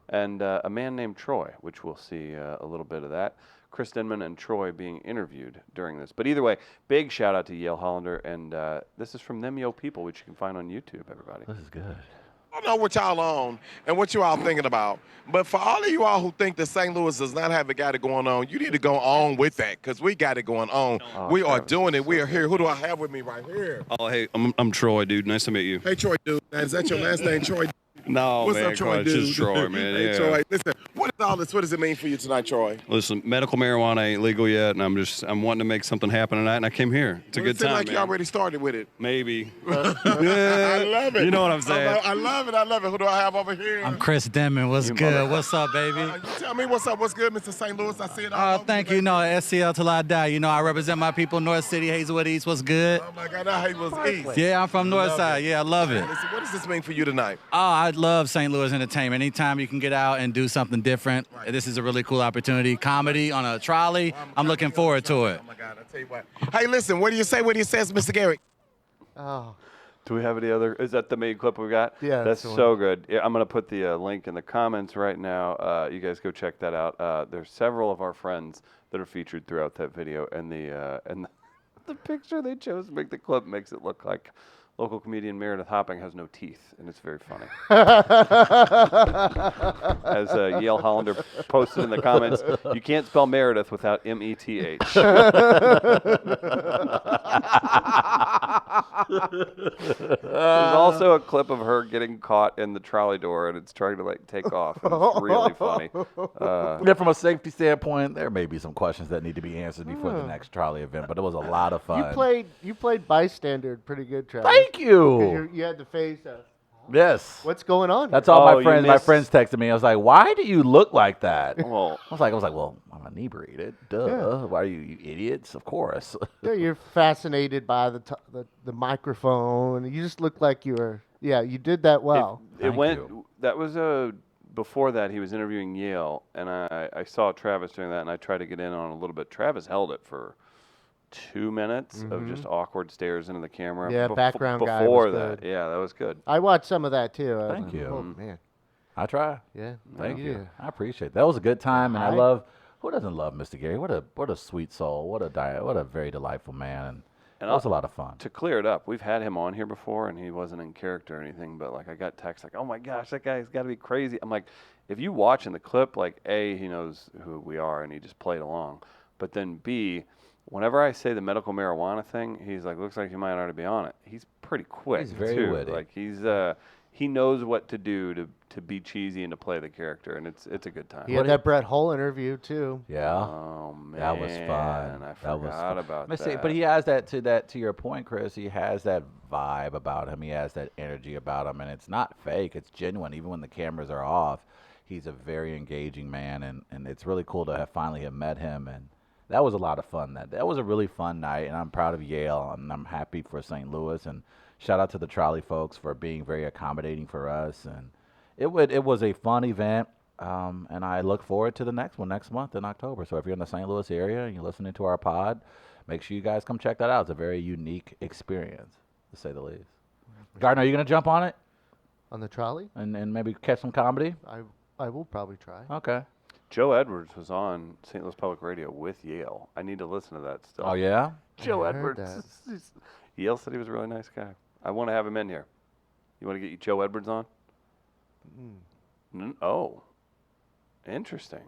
and a man named Troy, which we'll see a little bit of that. Chris Denman and Troy being interviewed during this. But either way, big shout out to Yale Hollander, and this is from Them Yo People, which you can find on YouTube, everybody. This is good. I don't know what y'all on and what you all thinking about, but for all of you all who think that St. Louis does not have it got it going on, you need to go on with that because we got it going on. We are doing it. We are here. Who do I have with me right here? Oh, hey, I'm Troy, dude. Nice to meet you. Hey, Troy, dude. Is that your last name, Troy? No, What's man, up, Troy, it's dude? just Troy, man. Hey, Yeah. Troy, listen, what is all this? What does it mean for you tonight, Troy? Listen, medical marijuana ain't legal yet, and I'm wanting to make something happen tonight, and I came here. It's a Well, good it seems time, like man. you already started with it. Maybe. I love it. You know what I'm saying? I love it. I love it. Who do I have over here? I'm Chris Denman. What's good? What's up, baby? You tell me what's up. What's good, Mr. St. Louis? I see it all over Thank you, you. No, SCL till I die. You know, I represent my people, North City, Hazelwood East. What's good? Oh, my God. That was east. Yeah, I'm from North Side. Yeah, I love it. Listen, what does this mean for you tonight? Oh, I love St. Louis entertainment. Anytime you can get out and do something different, this is a really cool opportunity. Comedy on a trolley. I'm looking forward to it. Oh, my God. I tell you what. Hey, listen, what do you say? What do you say, Mr. Garrett? Oh, Do we have any other? Is that the main clip we got? Yeah, that's that's the so good. Yeah, I'm gonna put the link in the comments right now. You guys go check that out. There's several of our friends that are featured throughout that video, and the picture they chose to make the clip makes it look like local comedian Meredith Hopping has no teeth, and it's very funny. As Yale Hollander posted in the comments, you can't spell Meredith without M-E-T-H. There's also a clip of her getting caught in the trolley door, and it's trying to like take off. And it's really funny. Yeah, from a safety standpoint, there may be some questions that need to be answered before the next trolley event, but it was a lot of fun. you played bystander pretty good, Travis. Thank you. 'Cause you had to face Yes. what's going on. That's here? all Oh, my you friends. My missed- friends texted me. I was like, "Why do you look like that?" Well, I was like, "Well, I'm inebriated. Duh. Yeah. Why are you idiots? Of course." Yeah, you're fascinated by the microphone. You just look like you were. Yeah, you did that well. it Thank went. you. That was before that, he was interviewing Yale, and I saw Travis doing that, and I tried to get in on it a little bit. Travis held it for 2 minutes of just awkward stares into the camera. Yeah, background guy was before that. good. Yeah, that was good. I watched some of that too. I was Thank like, you. Oh man. I try. Yeah. Thank you. Yeah. I appreciate it. That was a good time, and I I- love. Who doesn't love Mr. Gary? What a sweet soul. What a very delightful man, and And that was a lot of fun. To clear it up, we've had him on here before, and he wasn't in character or anything. But like, I got texts like, "Oh my gosh, that guy's got to be crazy." I'm like, if you watch in the clip, like A, he knows who we are, and he just played along. But then B, whenever I say the medical marijuana thing, he's like, "Looks like you might already be on it." He's pretty quick. He's very too. witty. Like he knows what to do to be cheesy and to play the character, and it's a good time. He had that Brett Hull interview too. Yeah. Oh man, That was fun. I That was forgot fun. about Let's that. see, but he has to your point, Chris. He has that vibe about him. He has that energy about him, and it's not fake. It's genuine. Even when the cameras are off, he's a very engaging man, and it's really cool to finally have met him. And that was a lot of fun. That was a really fun night, and I'm proud of Yale, and I'm happy for St. Louis. And shout out to the trolley folks for being very accommodating for us. And it was a fun event. And I look forward to the next one next month in October. So if you're in the St. Louis area and you're listening to our pod, make sure you guys come check that out. It's a very unique experience, to say the least. Gardner, are you going to jump on it On the trolley? and maybe catch some comedy? I will probably try. Okay. Joe Edwards was on St. Louis Public Radio with Yale. I need to listen to that still. Oh, yeah? Joe I heard Edwards. Yale said he was a really nice guy. I want to have him in here. You want to get you Joe Edwards on? Oh, interesting.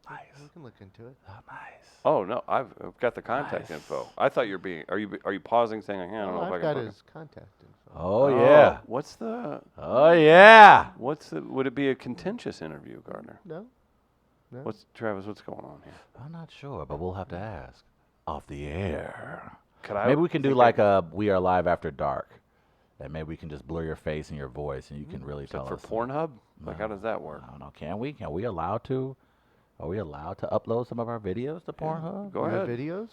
Nice. We can look into it. Oh, nice. Oh no, I've got the contact Nice. info. I thought you're being. Are you pausing, saying, I don't know if I I've can. got book him." his contact info. Oh, yeah. What's the? Oh, yeah. Would it be a contentious interview, Gardner? No. Travis? What's going on here? I'm not sure, but we'll have to ask. Off the air. Could I? Maybe we can do think like a We Are Live After Dark. And maybe we can just blur your face and your voice, and you can really Is it tell for us. Pornhub? Like, how does that work? I don't know. Can we? Can we allowed to? Are we allowed to upload some of our videos to Pornhub? Go You have ahead. videos?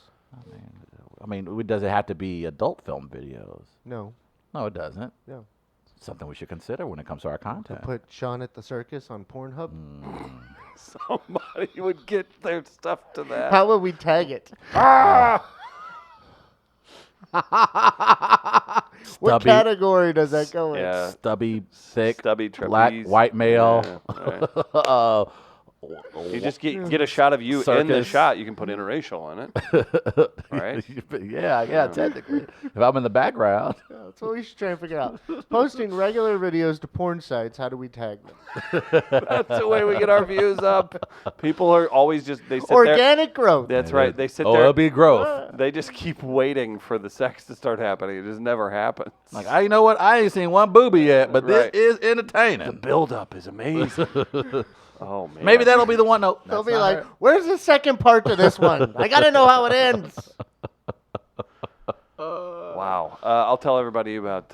I mean, does it have to be adult film videos? No. No, it doesn't. No. Something we should consider when it comes to our content. Put Sean at the Circus on Pornhub. Somebody would get their stuff to that. How would we tag it? What Stubby. category does that go in? Yeah. Stubby, thick, Stubby black, trapeze. white male. Yeah, right. You just get a shot of you in the Circus. shot. You can put interracial in it. Right? yeah, technically. If I'm in the background. That's what we should try and figure out. Posting regular videos to porn sites, how do we tag them? That's the way we get our views up. People are always they sit there. Organic growth. That's right. They sit Oh, there. it'll be growth. They just keep waiting for the sex to start happening. It just never happens. Like, you know what? I ain't seen one booby yet, but Right. this is entertaining. The build-up is amazing. Oh, man. Maybe that'll be the one. No, They'll that's be not like, her. where's the second part to this one? I got to know how it ends. Wow. I'll tell everybody about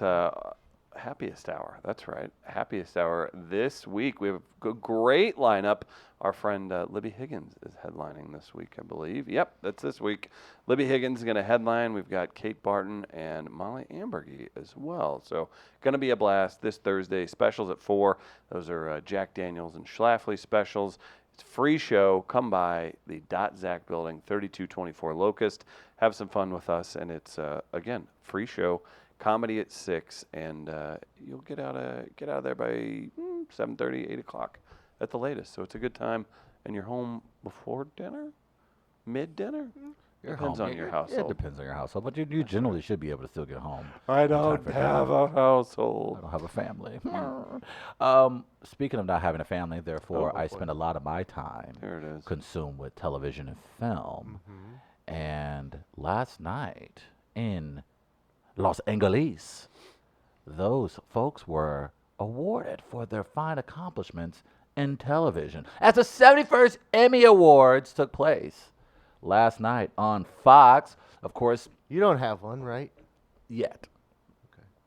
Happiest Hour. That's right. Happiest Hour this week. We have a great lineup. Our friend Libby Higgins is headlining this week, I believe. Yep, that's this week. Libby Higgins is going to headline. We've got Kate Barton and Molly Ambergy as well. So going to be a blast this Thursday. Specials at 4. Those are Jack Daniels and Schlafly specials. It's a free show. Come by the .Zac building, 3224 Locust. Have some fun with us. And it's, again, free show. Comedy at 6. And you'll get out of there by 7:30, 8 o'clock at the latest. So it's a good time. And you're home before dinner? Mid-dinner? Depends on your household. It depends on your household, but you generally should be able to still get home. I don't have a I household. don't have a family. Speaking of not having a family, therefore, I spend a lot of my time There it is. consumed with television and film. And last night in Los Angeles, those folks were awarded for their fine accomplishments in television as the 71st Emmy Awards took place last night on Fox. Of course, You don't have one, right? yet.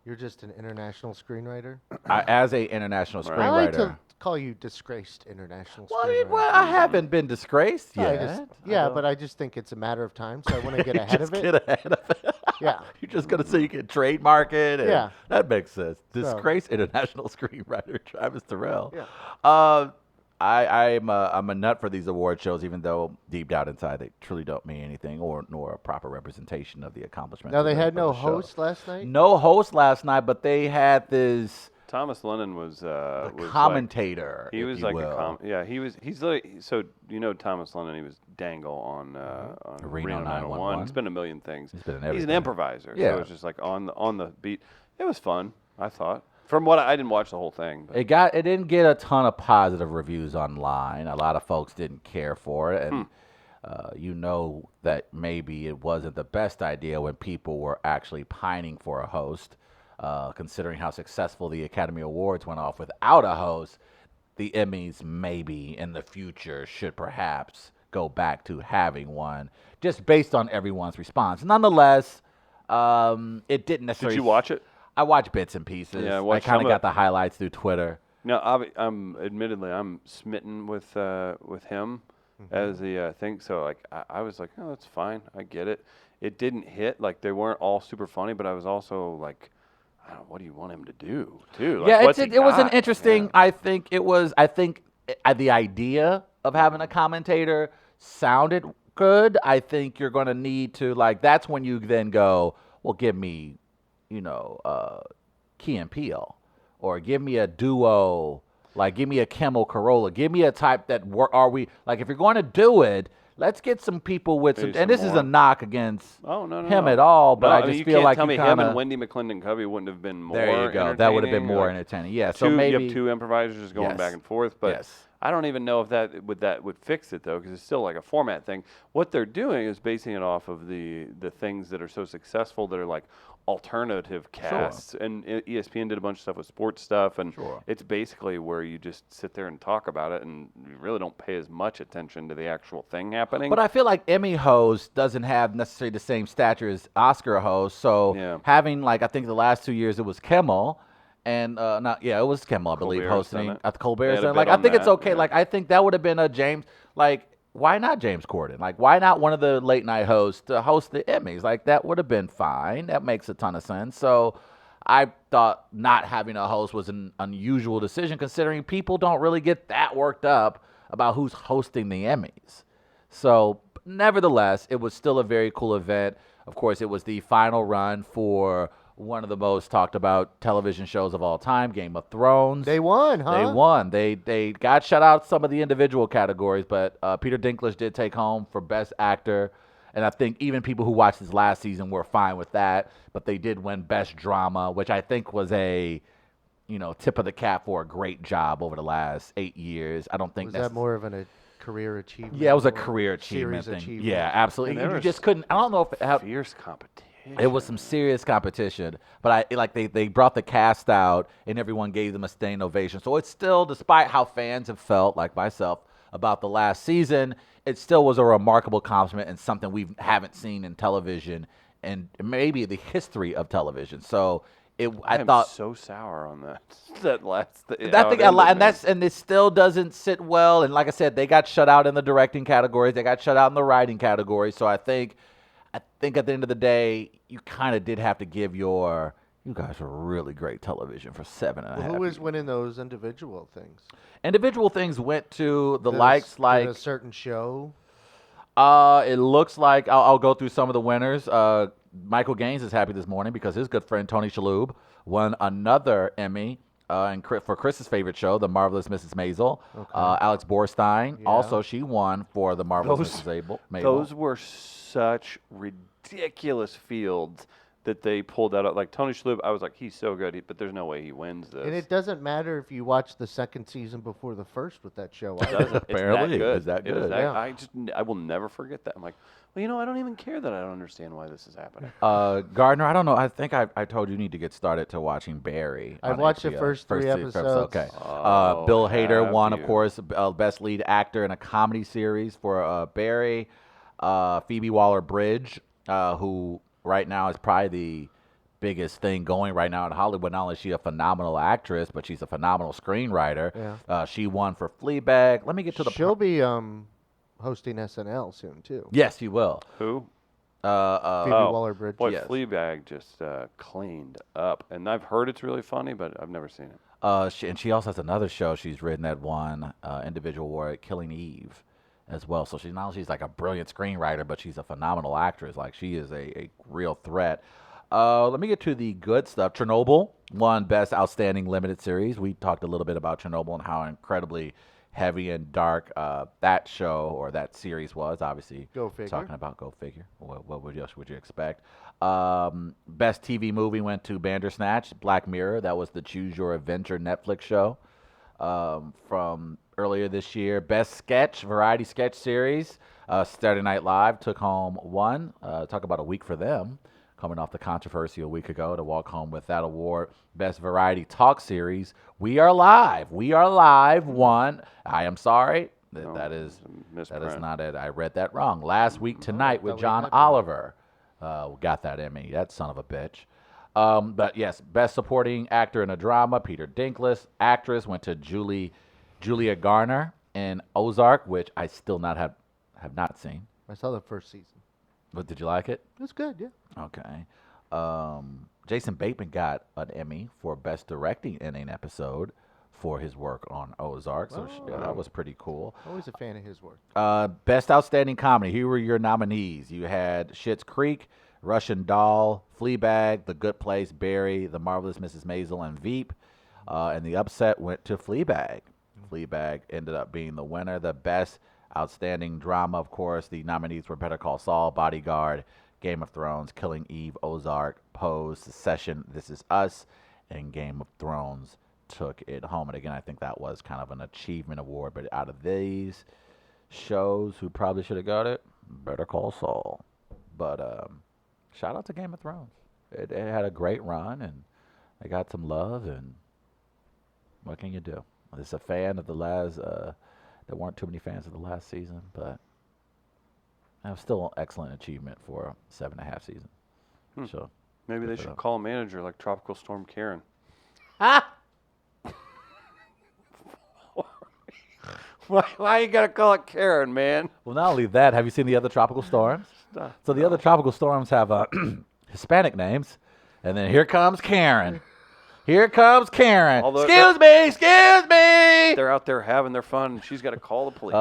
You're just an international screenwriter. As a international screenwriter. I like to call you disgraced international screenwriter. Well, I haven't been disgraced I yet. just- yeah, but I just think it's a matter of time, so I want to get ahead of Just it. get ahead of it. Yeah. You're just gonna say you can trademark it. And Yeah. that makes sense. Disgraced international screenwriter Travis Terrell. Yeah. I'm a nut for these award shows, even though deep down inside they truly don't mean anything, nor a proper representation of the accomplishments. Now, they of had the no show. host last night? No host last night, but they had this Thomas Lennon was commentator. He if was you like will. he's like, so Thomas Lennon, he was Dangle on Reno 911. He's been in a million things. He's been in He's an everything. improviser. Yeah. So it's just like on the beat. It was fun, I thought. From what I didn't watch the whole thing. But. It didn't get a ton of positive reviews online. A lot of folks didn't care for it, and you know that maybe it wasn't the best idea when people were actually pining for a host, considering how successful the Academy Awards went off without a host. The Emmys maybe in the future should perhaps go back to having one, just based on everyone's response. Nonetheless, it didn't necessarily. Did you watch it? I watched bits and pieces. Yeah, I I watched kind some of of got the highlights through Twitter. No, admittedly I'm smitten with him as the thing. So like I was like, oh, that's fine. I get it. It didn't hit. Like they weren't all super funny, but I was also like, I don't know, what do you want him to do too? Like, Yeah, what's it he was an got? interesting. Yeah. I think the idea of having a commentator sounded good. I think you're going to need to that's when you then go, well, give me, Key and Peele, or give me a duo, give me a Kimmel Corolla, give me a type that if you're going to do it, let's get some people with some. Maybe And some this is more. a knock against no, him no. at all, but No, I mean, just you feel can't like tell you me kind him and of. Wendy McClendon-Covey wouldn't have been more There you go. That would have been entertaining, more or entertaining. Yeah. two, So maybe you have two improvisers going Yes. back and forth, but Yes. I don't even know if that would fix it though, because it's still like a format thing. What they're doing is basing it off of the things that are so successful that are like alternative casts, and ESPN did a bunch of stuff with sports stuff, and Sure. it's basically where you just sit there and talk about it, and you really don't pay as much attention to the actual thing happening. But I feel like Emmy host doesn't have necessarily the same stature as Oscar host. So Yeah. having like I think the last 2 years it was Kimmel, and it was Kimmel I believe Colbert's done hosting it. at the Colbert They had a Center. bit Like I on think it's that, okay. yeah. Like I think that would have been a James. Like why not James Corden? Like why not one of the late night hosts to host the Emmys? Like that would have been fine. That makes a ton of sense. So. I thought not having a host was an unusual decision considering people don't really get that worked up about who's hosting the Emmys. So, nevertheless, it was still a very cool event. Of course, it was the final run for one of the most talked about television shows of all time, Game of Thrones. They won, huh? They won. They got shut out some of the individual categories, but Peter Dinklage did take home for Best Actor. And I think even people who watched this last season were fine with that. But they did win Best Drama, which I think was a, tip of the cap for a great job over the last 8 years. I don't think Was that's that more of a career achievement? yeah, it was a or career achievement series thing. achievement? Yeah, absolutely. And there You was just couldn't. I don't know if Fierce competition. it was some serious competition, but they brought the cast out and everyone gave them a standing ovation. So it's still, despite how fans have felt, like myself, about the last season, it still was a remarkable accomplishment and something we haven't seen in television and maybe the history of television. So I am thought so sour on that. that last. that thing a lot, and it still doesn't sit well. And like I said, they got shut out in the directing categories. They got shut out in the writing category. So I think at the end of the day, you kind of did have to give you guys are really great television for 7.5 Who was years. winning those individual things? Individual things went to the Did a likes s- like did a certain show. it looks like I'll go through some of the winners. Michael Gaines is happy this morning because his good friend Tony Shalhoub won another Emmy for Chris's favorite show, The Marvelous Mrs. Maisel. Alex Borstein also she won for The Marvelous Mrs. Maisel. Those were such ridiculous fields that they pulled out. Like Tony Shalhoub, I was like, he's so good, but there's no way he wins this. And it doesn't matter if you watch the second season before the first with that show. either. doesn't. Apparently, it's that good. it's that It is good. Yeah. I will never forget that. I'm like, well, I don't even care that I don't understand why this is happening. Gardner, I don't know. I think I told you need to get started to watching Barry. I've on watched the HBO. first three episodes. episodes. Okay. Oh, Bill Hader have won, of you? course, Best Lead Actor in a Comedy Series for Barry. Phoebe Waller-Bridge, who right now is probably the biggest thing going right now in Hollywood. Not only is she a phenomenal actress, but she's a phenomenal screenwriter. Yeah. She won for Fleabag. Let me get to the. She'll be hosting SNL soon too. Yes, she will. Who? Phoebe Waller-Bridge. Boy, Yes. Fleabag just cleaned up, and I've heard it's really funny, but I've never seen it. And she also has another show she's written that won individual award, Killing Eve, as well. So she's like a brilliant screenwriter, but she's a phenomenal actress. Like she is a real threat. Let me get to the good stuff. Chernobyl won Best Outstanding Limited Series. We talked a little bit about Chernobyl and how incredibly heavy and dark that show or that series was. Obviously, Go figure. talking about Go Figure. What would you expect? Best TV movie went to Bandersnatch, Black Mirror. That was the Choose Your Adventure Netflix show from earlier this year. Best variety sketch series, Saturday Night Live took home one. Talk about a week for them, coming off the controversy a week ago to walk home with that award. Best variety talk series, We Are Live. We Are Live won. I am sorry. That is misprint. not it. I read that wrong. Last Week Tonight with we John had one. Oliver. Got that Emmy. That son of a bitch. But yes, Best Supporting Actor in a Drama, Peter Dinklage. Actress went to Julia Garner in Ozark, which I still have not seen. I saw the first season. But did you like it? It was good, yeah. Okay. Jason Bateman got an Emmy for Best Directing in an episode for his work on Ozark, so that was pretty cool. Always a fan of his work. Best Outstanding Comedy. Here were your nominees. You had Schitt's Creek, Russian Doll, Fleabag, The Good Place, Barry, The Marvelous Mrs. Maisel, and Veep. And the upset went to Fleabag. Fleabag ended up being the winner. The Best Outstanding drama, of course. The nominees were Better Call Saul, Bodyguard, Game of Thrones, Killing Eve, Ozark, Pose, Succession, This Is Us, and Game of Thrones took it home. And again, I think that was kind of an achievement award. But out of these shows, who probably should have got it? Better Call Saul. But shout out to Game of Thrones. It had a great run, and they got some love, and what can you do? It's a fan of the last, there weren't too many fans of the last season, but it was still an excellent achievement for a 7.5 season. So Maybe they should call a manager like Tropical Storm Karen. Why you gotta call it Karen, man? Well, not only that, have you seen the other tropical storms? So the other tropical storms have Hispanic names, and then here comes Karen. Here comes Karen. Excuse me. They're out there having their fun, and she's got to call the police.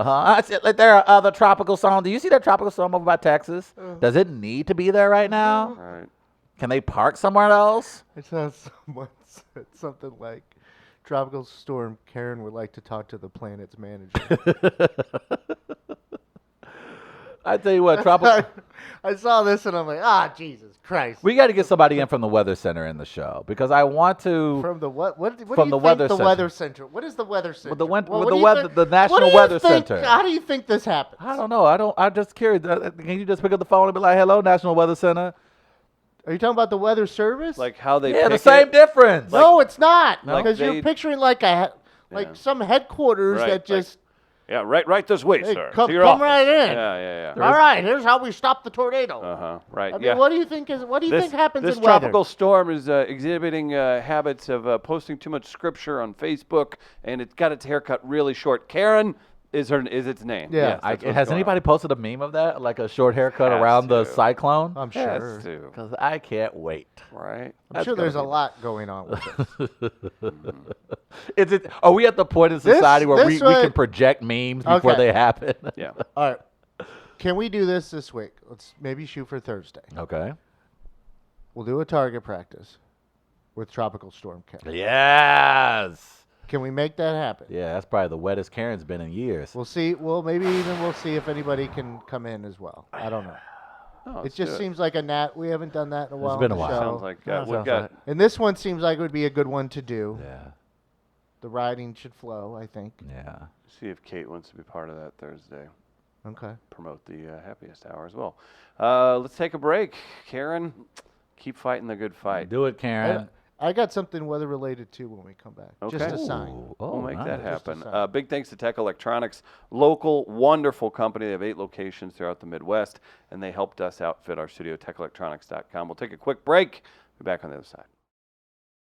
There are other tropical storms. Do you see that tropical storm over by Texas? Does it need to be there right now? Right. Can they park somewhere else? I saw someone said something like, Tropical Storm Karen would like to talk to the planet's manager. I tell you what, tropical. I saw this and I'm like, Jesus Christ. We got to get somebody in from the Weather Center in the show because I want to. From the what? What From do you the think Weather the Center. Weather Center? What is the Weather Center? With the What with do the you weather, think- the what do National you Weather think- Center. How do you think this happens? I don't know. I'm just curious. Can you just pick up the phone and be like, "Hello, National Weather Center"? Are you talking about the Weather Service? Like how they Yeah, the pick same it? difference. no, it's not. Like Because they- you're picturing like some headquarters Right, that like- just Yeah, right this way, hey, sir. come to your come office. right in. Yeah. All right, here's how we stop the tornado. Right. I mean, yeah. what do you think happens This in weather? tropical storm is exhibiting habits of posting too much scripture on Facebook, and it's got its haircut really short. Karen is its name. Yeah. Yes, that's what's Has going anday posted a meme of that, like a short haircut Has around the to. cyclone? I'm on. sure. Has to, Because I can't wait. right? I'm sure there's a lot going on with this. Are we at the point in society where we this one- can project memes before Okay. they happen? Yeah. All right. Can we do this week? Let's maybe shoot for Thursday. Okay. We'll do a target practice with Tropical Storm Karen. Yes. Can we make that happen? Yeah, that's probably the wettest Karen's been in years. We'll see. Well, maybe even we'll see if anybody can come in as well. I don't know. Oh, It let's just do seems like a nat. We haven't done that in a while. been on a the while. show. Sounds like Sounds we've got. And this one seems like it would be a good one to do. Yeah. The riding should flow, I think. Yeah. See if Kate wants to be part of that Thursday. Okay. Promote the happiest hour as well. Let's take a break. Karen, keep fighting the good fight. Do it, Karen. I got something weather related too when we come back. Okay. Just a sign. Ooh, We'll make that nice. happen. Just a sign. Big thanks to Tech Electronics, local, wonderful company. They have 8 locations throughout the Midwest, and they helped us outfit our studio, techelectronics.com. We'll take a quick break. Be back on the other side.